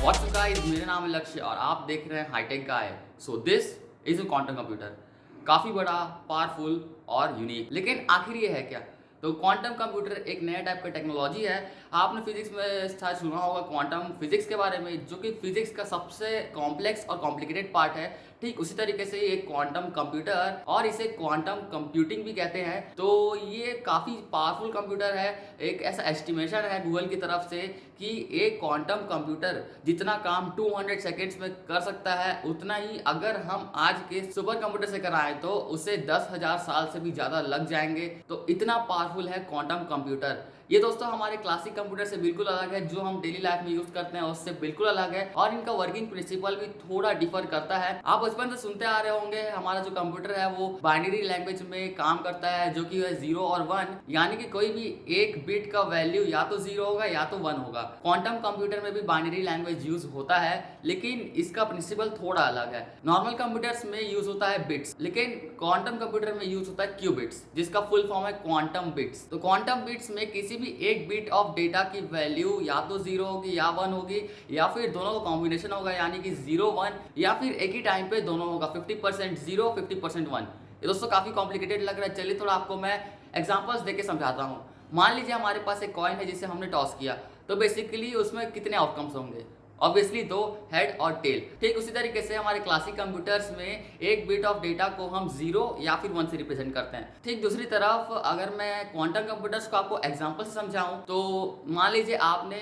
WhatsApp guys, मेरा नाम है लक्ष्य और आप देख रहे हैं hi-tech guy. So this is a quantum computer. काफ़ी बड़ा, पावरफुल और यूनिक। लेकिन आखिर ये है क्या? तो क्वांटम कंप्यूटर एक नया टाइप का टेक्नोलॉजी है। आपने फिजिक्स में शायद सुना होगा क्वांटम फिजिक्स के बारे में, जो कि फिजिक्स का सबसे कॉम्प्लेक्स और कॉम्प्लिकेटेड पार्ट है। ठीक उसी तरीके से एक क्वांटम कंप्यूटर, और इसे क्वांटम कंप्यूटिंग भी कहते हैं। तो ये काफ़ी पावरफुल कंप्यूटर है। एक ऐसा एस्टिमेशन है गूगल की तरफ से कि एक क्वांटम कंप्यूटर जितना काम 200 सेकेंड्स में कर सकता है, उतना ही अगर हम आज के सुपर कंप्यूटर से कराएं तो उसे 10,000 साल से भी ज़्यादा लग जाएंगे। तो इतना पावरफुल है क्वांटम कंप्यूटर। ये दोस्तों हमारे क्लासिक कंप्यूटर से बिल्कुल अलग है, जो हम डेली लाइफ में यूज़ करते हैं उससे बिल्कुल अलग है, और इनका वर्किंग प्रिंसिपल भी थोड़ा डिफर करता है। आप बचपन से सुनते आ रहे होंगे हमारा जो कंप्यूटर है वो बाइनरी लैंग्वेज में काम करता है, जो कि है 0 और 1, यानी कि कोई भी एक बिट का वैल्यू या तो 0 होगा या तो 1 होगा। क्वांटम कंप्यूटर में भी बाइनरी लैंग्वेज यूज होता है, लेकिन इसका प्रिंसिपल थोड़ा अलग है। नॉर्मल कंप्यूटर्स में यूज होता है बिट्स, लेकिन क्वांटम कंप्यूटर में यूज होता है क्यूबिट्स, जिसका फुल फॉर्म है क्वांटम बिट्स। तो क्वांटम बिट्स में किसी भी एक बिट ऑफ डेटा की वैल्यू या तो 0 होगी या 1 होगी, या फिर दोनों का कॉम्बिनेशन होगा, यानी कि 0 1, या फिर एक ही टाइम पे दोनों होगा, 50% 0 50% 1। ये दोस्तों काफी कॉम्प्लिकेटेड लग रहा है। चलिए थोड़ा आपको मैं एग्जांपल्स देके समझाता हूँ। मान लीजिए हमारे पास एक कॉइन है जिसे हमने टॉस किया, तो बेसिकली उसमें कितने आउटकम्स होंगे? ऑब्वियसली दो, हेड और टेल। ठीक उसी तरीके से हमारे क्लासिक कंप्यूटर्स में एक बिट ऑफ डेटा को हम 0 या फिर 1 से रिप्रेजेंट करते हैं। ठीक दूसरी तरफ अगर मैं क्वांटम कंप्यूटर्स को आपको एग्जांपल से समझाऊं, तो मान लीजिए आपने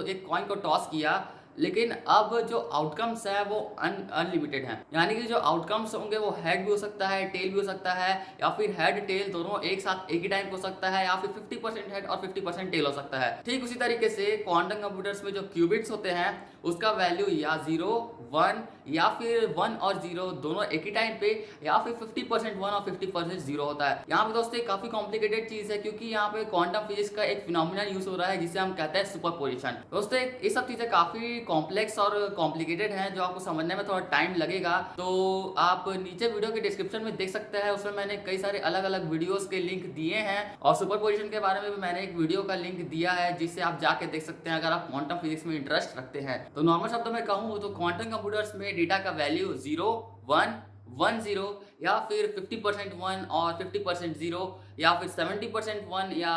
एक कॉइन को टॉस किया, लेकिन अब जो आउटकम्स है वो अनलिमिटेड हैं। यानी कि जो आउटकम्स होंगे वो हेड भी हो सकता है, टेल भी हो सकता है, या फिर हेड टेल दोनों एक साथ एक ही टाइम हो सकता है, या फिर 50% हेड और 50% टेल हो सकता है। ठीक उसी तरीके से क्वांटम कंप्यूटर्स में जो क्यूबिट्स होते हैं उसका वैल्यू या 0 1, या फिर 1 और 0 दोनों एक ही टाइम पे, या फिर 50% 1 और 50% 0 होता है। यहाँ पे दोस्तों काफी कॉम्प्लिकेटेड चीज है, क्योंकि यहाँ पे क्वांटम फिजिक्स का एक फिनोमिना यूज हो रहा है जिसे हम कहते हैं सुपरपोजिशन। दोस्तों ये सब चीजें काफी कॉम्प्लेक्स और कॉम्प्लिकेटेड हैं, जो आपको समझने में थोड़ा टाइम लगेगा। तो आप नीचे वीडियो के डिस्क्रिप्शन में देख सकते हैं, उसमें मैंने कई सारे अलग अलग वीडियोस के लिंक दिए हैं, और सुपरपोजिशन के बारे में भी मैंने एक वीडियो का लिंक दिया है, जिससे आप जाके देख सकते हैं अगर आप क्वांटम फिजिक्स में इंटरेस्ट रखते हैं। तो नॉर्मल शब्दों में कहूँ तो क्वांटम कंप्यूटर्स में डेटा का वैल्यू 0 1 1 0, या फिर 50% 1 और 50% 0, या फिर 70% 1 या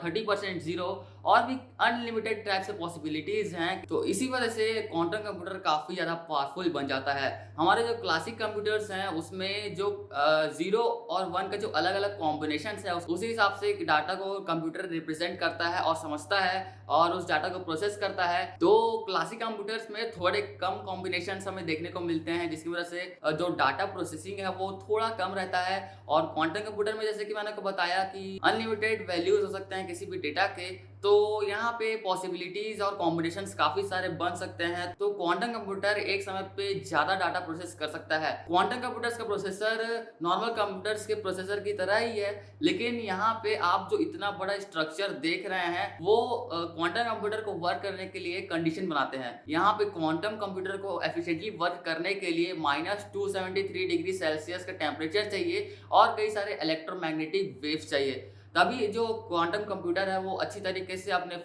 30% 0, और भी अनलिमिटेड टाइप से पॉसिबिलिटीज हैं। तो इसी वजह से क्वांटम कंप्यूटर काफ़ी ज़्यादा पावरफुल बन जाता है। हमारे जो क्लासिक कंप्यूटर्स हैं उसमें जो 0 और 1 का जो अलग अलग कॉम्बिनेशन है, उसी हिसाब से डाटा को कंप्यूटर रिप्रेजेंट करता है और समझता है, और उस डाटा को प्रोसेस करता है। तो क्लासिक कंप्यूटर्स में थोड़े कम कॉम्बिनेशन हमें देखने को मिलते हैं, जिसकी वजह से जो डाटा प्रोसेसिंग है वो थोड़ा कम रहता है। और क्वांटम कंप्यूटर में जैसे कि मैंने आपको बताया कि अनलिमिटेड वैल्यूज हो सकते हैं किसी भी डेटा के, तो यहाँ पे पॉसिबिलिटीज और कॉम्बिनेशंस काफी सारे बन सकते हैं। तो क्वांटम कंप्यूटर एक समय पे ज्यादा डाटा प्रोसेस कर सकता है। क्वांटम कंप्यूटर्स का प्रोसेसर नॉर्मल कंप्यूटर्स के प्रोसेसर की तरह ही है, लेकिन यहाँ पे आप जो इतना बड़ा स्ट्रक्चर देख रहे हैं वो क्वांटम कंप्यूटर को वर्क करने के लिए कंडीशन बनाते हैं। यहाँ पे क्वांटम कंप्यूटर को एफिशिएंटली वर्क करने के लिए -273 डिग्री सेल्सियस का टेम्परेचर चाहिए, और कई सारे इलेक्ट्रोमैग्नेटिक वेव्स चाहिए। तभी जो क्वांटम कंप्यूटर है वो अच्छी तरीके से अपने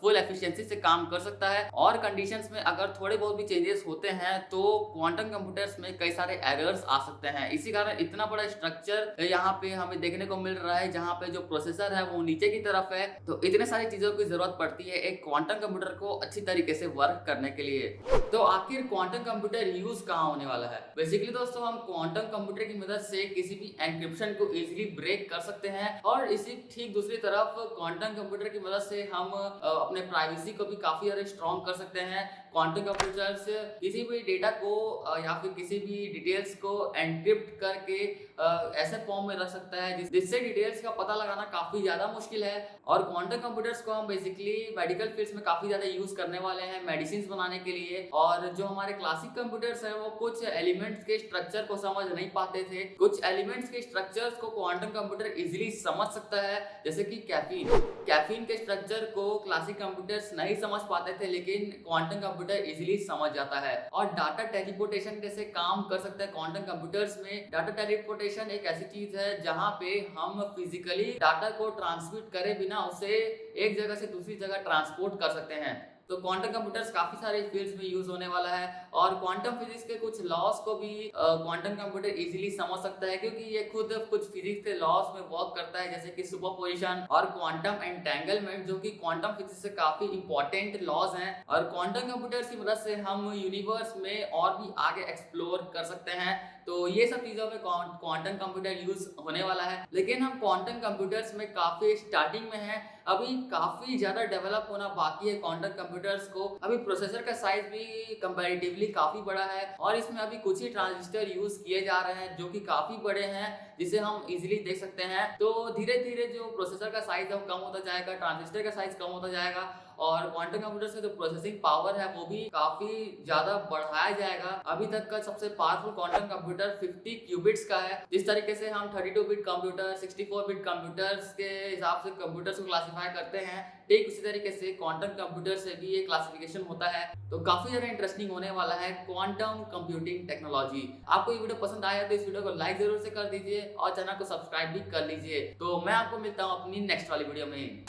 फुल एफिशिएंसी से काम कर सकता है। और कंडीशंस में अगर थोड़े बहुत भी चेंजेस होते हैं तो क्वांटम कंप्यूटर्स में कई सारे एरर्स आ सकते हैं। इसी कारण इतना बड़ा स्ट्रक्चर यहाँ पे हमें देखने को मिल रहा है, जहाँ पे जो प्रोसेसर है वो नीचे की तरफ है। तो इतने सारी चीजों की जरूरत पड़ती है एक क्वांटम कंप्यूटर को अच्छी तरीके से वर्क करने के लिए। तो आखिर क्वांटम कंप्यूटर यूज कहाँ होने वाला है? बेसिकली दोस्तों हम क्वांटम कंप्यूटर की मदद से किसी भी एन्क्रिप्शन को इजीली ब्रेक कर सकते हैं, और इसी ठीक दूसरी तरफ क्वांटम कंप्यूटर की मदद से हम अपने प्राइवेसी को भी काफी ज्यादा स्ट्रॉन्ग कर सकते हैं। क्वांटम कंप्यूटर्स किसी भी डेटा को या फिर किसी भी डिटेल्स को एनक्रिप्ट करके ऐसे फॉर्म में रख सकता है जिससे डिटेल्स का पता लगाना काफी ज्यादा मुश्किल है। और क्वांटम कंप्यूटर्स को हम बेसिकली मेडिकल फील्ड्स में काफी ज्यादा यूज करने वाले हैं मेडिसिन बनाने के लिए। और जो हमारे क्लासिक कंप्यूटर्स हैं वो कुछ एलिमेंट्स के स्ट्रक्चर को समझ नहीं पाते थे, कुछ एलिमेंट्स के स्ट्रक्चर्स को क्वांटम कंप्यूटर इजीली समझ सकता है, जैसे कि कैफीन के स्ट्रक्चर को क्लासिक कंप्यूटर्स नहीं समझ पाते थे, लेकिन क्वांटम कंप्यूटर इजीली समझ जाता है। और डाटा टेलीपोर्टेशन कैसे काम कर सकता है क्वांटम कंप्यूटर्स में? डाटा टेलीपोर्टेशन एक ऐसी चीज है जहां पे हम फिजिकली डाटा को ट्रांसमिट करे बिना उसे एक जगह से दूसरी जगह ट्रांसपोर्ट कर सकते हैं। तो क्वांटम कंप्यूटर्स काफी सारे फील्ड्स में यूज होने वाला है और क्वांटम फिजिक्स के कुछ लॉस को भी क्वांटम कंप्यूटर इजीली समझ सकता है, क्योंकि ये खुद कुछ फिजिक्स के लॉस में वर्क करता है, जैसे कि सुपरपोजिशन और क्वांटम एंटेंगलमेंट, जो कि क्वांटम फिजिक्स से काफी इंपॉर्टेंट लॉज हैं। और क्वांटम कंप्यूटर्स की मदद से हम यूनिवर्स में और भी आगे एक्सप्लोर कर सकते हैं। तो ये सब चीजों में क्वांटम कंप्यूटर यूज होने वाला है। लेकिन हम क्वांटम कंप्यूटर्स में काफी स्टार्टिंग में हैं, अभी काफी ज्यादा डेवलप होना बाकी है क्वांटम कंप्यूटर्स को। अभी प्रोसेसर का साइज भी कंपैरेटिवली काफी बड़ा है और इसमें अभी कुछ ही ट्रांजिस्टर यूज किए जा रहे हैं जो कि काफी बड़े हैं, जिसे हम इजीली देख सकते हैं। तो धीरे धीरे जो प्रोसेसर का साइज है वो कम होता जाएगा, ट्रांजिस्टर का साइज कम होता जाएगा और क्वांटम कंप्यूटर्स का जो प्रोसेसिंग पावर है वो भी काफी ज्यादा बढ़ाया जाएगा। अभी तक का सबसे पावरफुल क्वांटम कंप्यूटर 50 क्यूबिट्स का है। जिस तरीके से हम 32 बिट कंप्यूटर, 64 बिट कंप्यूटर्स के हिसाब से कंप्यूटर्स को क्लासिफाई करते हैं, ठीक उसी तरीके से क्वांटम कंप्यूटर से भी ये क्लासिफिकेशन होता है। तो काफी ज्यादा इंटरेस्टिंग होने वाला है क्वांटम कंप्यूटिंग टेक्नोलॉजी। आपको ये वीडियो पसंद आया तो इस वीडियो को लाइक जरूर से कर दीजिए और चैनल को सब्सक्राइब भी कर लीजिए। तो मैं आपको मिलता हूँ अपनी नेक्स्ट वाली वीडियो में।